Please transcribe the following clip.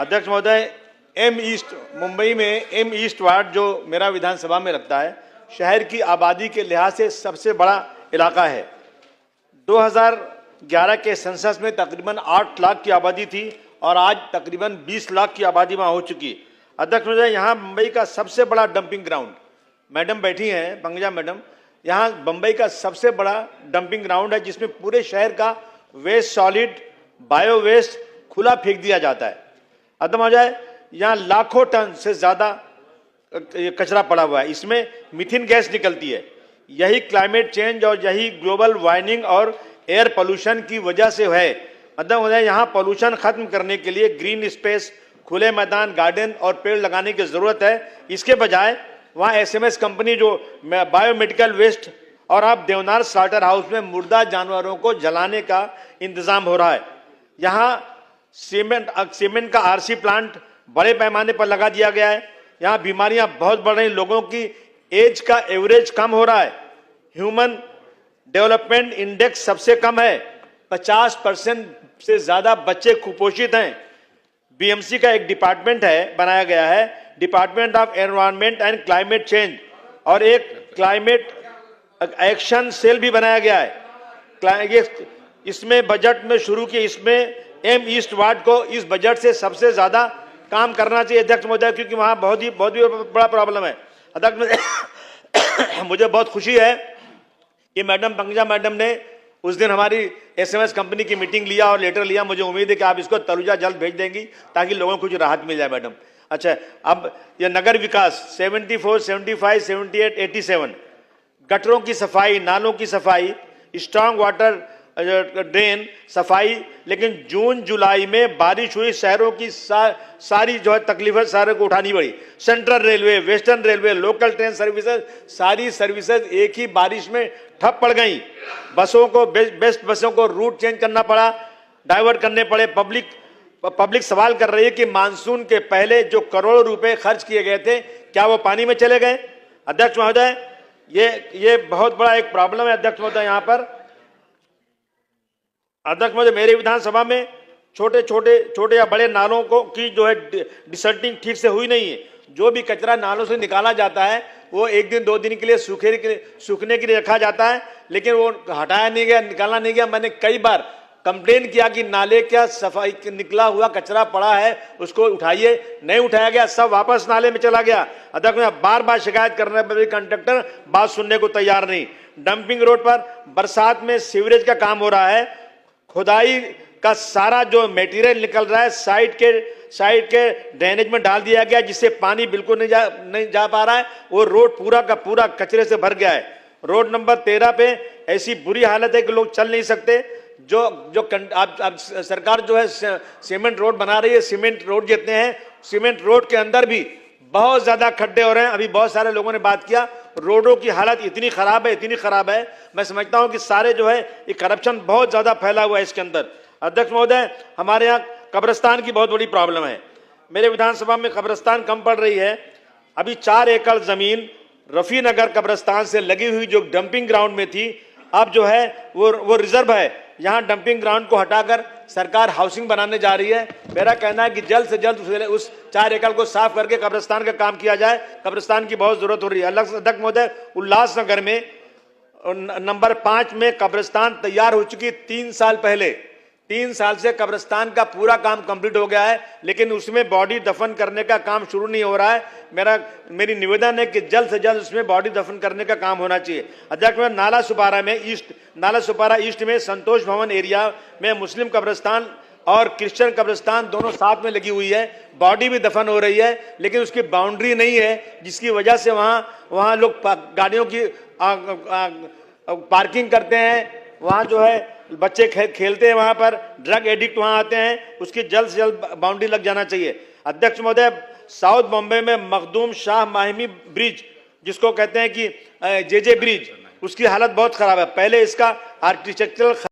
अध्यक्ष महोदय, M east Mumbai में एम ईस्ट वार्ड जो मेरा विधानसभा में लगता है, शहर की आबादी के लिहाज से सबसे बड़ा इलाका है। 2011 के सेंसस में तकरीबन 8 लाख की आबादी थी और आज तकरीबन 20 लाख की आबादी वहाँ हो चुकी। अध्यक्ष महोदय, यहाँ मुंबई का सबसे बड़ा डंपिंग ग्राउंड, मैडम बैठी हैं पंकजा मैडम, यहाँ मुंबई का सबसे बड़ा डंपिंग ग्राउंड है जिसमें पूरे शहर का वेस्ट, सॉलिड, बायो वेस्ट खुला फेंक दिया जाता है। अध्यक्ष महोदय, यहाँ लाखों टन से ज़्यादा कचरा पड़ा हुआ है, इसमें मीथेन गैस निकलती है। यही क्लाइमेट चेंज और यही ग्लोबल वार्मिंग और एयर पोल्यूशन की वजह से है। अध्यक्ष महोदय, यहाँ पोल्यूशन खत्म करने के लिए ग्रीन स्पेस, खुले मैदान, गार्डन और पेड़ लगाने की जरूरत है। इसके बजाय वहाँ एसएमएस कंपनी जो बायोमेडिकल वेस्ट और अब देवनार स्लाटर हाउस में मुर्दा जानवरों को जलाने का इंतजाम हो रहा है। यहाँ सीमेंट का आरसी प्लांट बड़े पैमाने पर लगा दिया गया है। यहाँ बीमारियां बहुत बढ़ रही, लोगों की एज का एवरेज कम हो रहा है। ह्यूमन डेवलपमेंट इंडेक्स सबसे कम है, 50% से ज्यादा बच्चे कुपोषित हैं। बीएमसी का एक डिपार्टमेंट है, बनाया गया है, department of environment and climate change, और एक क्लाइमेट एक्शन सेल भी बनाया गया है। इसमें बजट में शुरू किए, इसमें एम ईस्ट वार्ड को इस बजट से सबसे ज्यादा काम करना चाहिए अध्यक्ष महोदय, क्योंकि वहां बहुत ही बड़ा प्रॉब्लम है। अध्यक्ष, मुझे बहुत खुशी है कि मैडम पंकजा मैडम ने उस दिन हमारी एसएमएस कंपनी की मीटिंग लिया और लेटर लिया। मुझे उम्मीद है कि आप इसको तलुजा जल्द भेज देंगी ताकि लोगों को कुछ राहत मिल जाए। मैडम, अच्छा, अब यह नगर विकास 74, 75, 78, 87, गटरों की सफाई, नालों की सफाई, स्ट्रांग वाटर ड्रेन सफाई, लेकिन जून जुलाई में बारिश हुई, शहरों की सारी जो है तकलीफें शहरों को उठानी पड़ी। Central railway, western railway, local train services, सारी सर्विसेज एक ही बारिश में ठप पड़ गई। बसों को बेस्ट बसों को रूट चेंज करना पड़ा, डाइवर्ट करने पड़े। पब्लिक सवाल कर रही है कि मानसून के पहले जो करोड़ों रुपए खर्च किए गए थे, क्या वो पानी में चले गए? अध्यक्ष महोदय, ये बहुत बड़ा एक प्रॉब्लम है अध्यक्ष महोदय। यहाँ पर अध्यक्ष महोदय, मेरे विधानसभा में छोटे या बड़े नालों को की जो है डिसल्टिंग ठीक से हुई नहीं है। जो भी कचरा नालों से निकाला जाता है वो 1 दिन 2 दिन के लिए सूखने के लिए रखा जाता है, लेकिन वो हटाया नहीं गया, निकाला नहीं गया। मैंने कई बार कंप्लेन किया कि नाले क्या सफाई निकला हुआ कचरा पड़ा है, उसको उठाइए, नहीं उठाया गया, सब वापस नाले में चला गया। अध्यक्ष में बार शिकायत करने पर भी कंडक्टर बात सुनने को तैयार नहीं। डंपिंग रोड पर बरसात में सीवरेज का काम हो रहा है, खुदाई का सारा जो मटेरियल निकल रहा है साइड के ड्रेनेज में डाल दिया गया, जिससे पानी बिल्कुल नहीं जा पा रहा है। वो रोड पूरा का पूरा कचरे से भर गया है। रोड नंबर 13 पे ऐसी बुरी हालत है कि लोग चल नहीं सकते। जो आप सरकार जो है सीमेंट रोड बना रही है, सीमेंट रोड जितने हैं, सीमेंट रोड के अंदर भी बहुत ज्यादा खड्डे हो रहे हैं। अभी बहुत सारे लोगों ने बात किया, रोडों की हालत इतनी खराब है, मैं समझता हूं कि सारे जो है ये करप्शन बहुत ज्यादा फैला हुआ है इसके अंदर। अध्यक्ष महोदय, हमारे यहाँ कब्रिस्तान की बहुत बड़ी प्रॉब्लम है। मेरे विधानसभा में कब्रिस्तान कम पड़ रही है। अभी 4 एकड़ जमीन रफी नगर कब्रिस्तान से लगी हुई जो डंपिंग ग्राउंड में थी, अब जो है वो रिजर्व है। यहाँ डंपिंग ग्राउंड को हटाकर सरकार हाउसिंग बनाने जा रही है। मेरा कहना है कि जल्द से जल्द उस 4 एकड़ को साफ करके कब्रिस्तान का काम किया जाए। कब्रिस्तान की बहुत जरूरत हो रही है। अध्यक्ष महोदय, उल्लासनगर में नंबर 5 में कब्रिस्तान तैयार हो चुकी 3 साल पहले। 3 साल से कब्रिस्तान का पूरा काम कंप्लीट हो गया है, लेकिन उसमें बॉडी दफन करने का काम शुरू नहीं हो रहा है। मेरी निवेदन है कि जल्द से जल्द उसमें बॉडी दफन करने का काम होना चाहिए। अध्यक्ष में नाला सुपारा ईस्ट में संतोष भवन एरिया में मुस्लिम कब्रिस्तान और क्रिश्चियन कब्रिस्तान दोनों साथ में लगी हुई है। बॉडी भी दफन हो रही है, लेकिन उसकी बाउंड्री नहीं है, जिसकी वजह से वहाँ लोग गाड़ियों की पार्किंग करते हैं। वहाँ जो है बच्चे खेलते हैं, वहाँ पर ड्रग एडिक्ट वहाँ आते हैं। उसकी जल्द से जल्द बाउंड्री लग जाना चाहिए। अध्यक्ष महोदय, साउथ बॉम्बे में मखदूम शाह माहिमी ब्रिज, जिसको कहते हैं कि जेजे ब्रिज, उसकी हालत बहुत खराब है। पहले इसका आर्किटेक्चरल